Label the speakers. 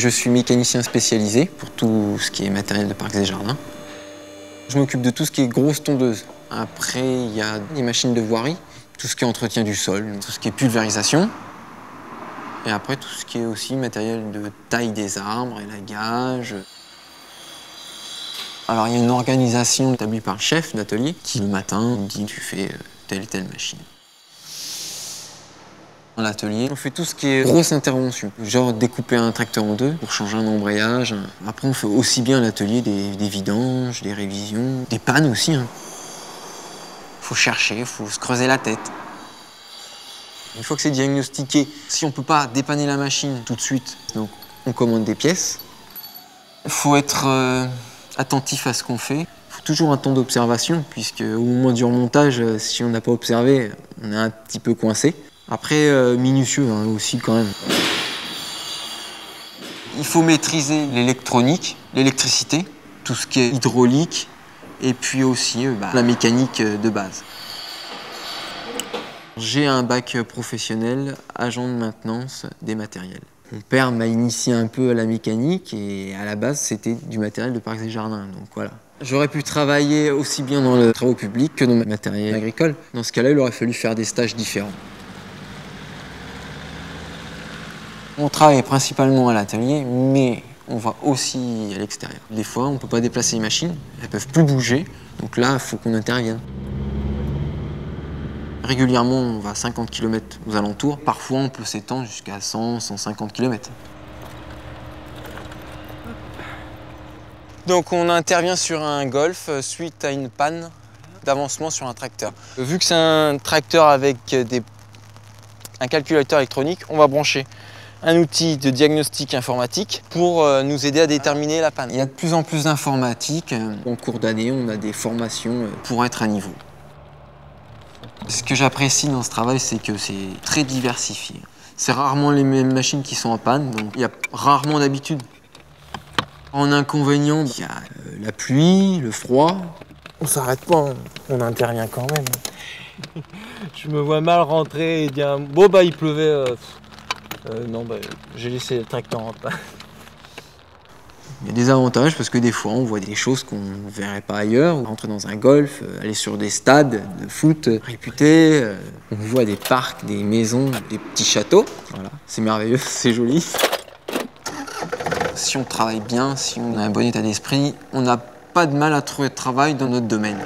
Speaker 1: Je suis mécanicien spécialisé pour tout ce qui est matériel de parcs et jardins. Je m'occupe de tout ce qui est grosse tondeuse. Après, il y a des machines de voirie, tout ce qui est entretien du sol, tout ce qui est pulvérisation. Et après, tout ce qui est aussi matériel de taille des arbres, élagage. Alors, il y a une organisation établie par le chef d'atelier qui, le matin, nous dit tu fais telle et telle machine. Dans l'atelier, on fait tout ce qui est grosse intervention, genre découper un tracteur en deux pour changer un embrayage. Après, on fait aussi bien à l'atelier des vidanges, des révisions, des pannes aussi. Faut chercher, faut se creuser la tête. Une fois que c'est diagnostiqué, si on ne peut pas dépanner la machine tout de suite, donc on commande des pièces. Il faut être attentif à ce qu'on fait. Il faut toujours un temps d'observation, puisque au moment du remontage, si on n'a pas observé, on est un petit peu coincé. Après, minutieux aussi quand même. Il faut maîtriser l'électronique, l'électricité, tout ce qui est hydraulique, et puis aussi la mécanique de base. J'ai un bac professionnel, agent de maintenance des matériels. Mon père m'a initié un peu à la mécanique et à la base, c'était du matériel de parcs et jardins, donc voilà. J'aurais pu travailler aussi bien dans les travaux publics que dans le matériel agricole. Dans ce cas-là, il aurait fallu faire des stages différents. On travaille principalement à l'atelier, mais on va aussi à l'extérieur. Des fois, on ne peut pas déplacer les machines, elles ne peuvent plus bouger, donc là, il faut qu'on intervienne. Régulièrement, on va à 50 km aux alentours. Parfois, on peut s'étendre jusqu'à 100, 150 km. Donc, on intervient sur un Golf suite à une panne d'avancement sur un tracteur. Vu que c'est un tracteur avec un calculateur électronique, on va brancher un outil de diagnostic informatique pour nous aider à déterminer la panne. Il y a de plus en plus d'informatique. En cours d'année, on a des formations pour être à niveau. Ce que j'apprécie dans ce travail, c'est que c'est très diversifié. C'est rarement les mêmes machines qui sont en panne, donc il y a rarement d'habitude. En inconvénient, il y a la pluie, le froid.
Speaker 2: On s'arrête pas, on intervient quand même. Je me vois mal rentrer et dire bon bah il pleuvait. Non bah j'ai laissé le tracteur en panne.
Speaker 1: Il y a des avantages parce que des fois on voit des choses qu'on ne verrait pas ailleurs. Rentrer dans un golf, aller sur des stades de foot réputés, on voit des parcs, des maisons, des petits châteaux. Voilà, c'est merveilleux, c'est joli. Si on travaille bien, si on a un bon état d'esprit, on n'a pas de mal à trouver de travail dans notre domaine.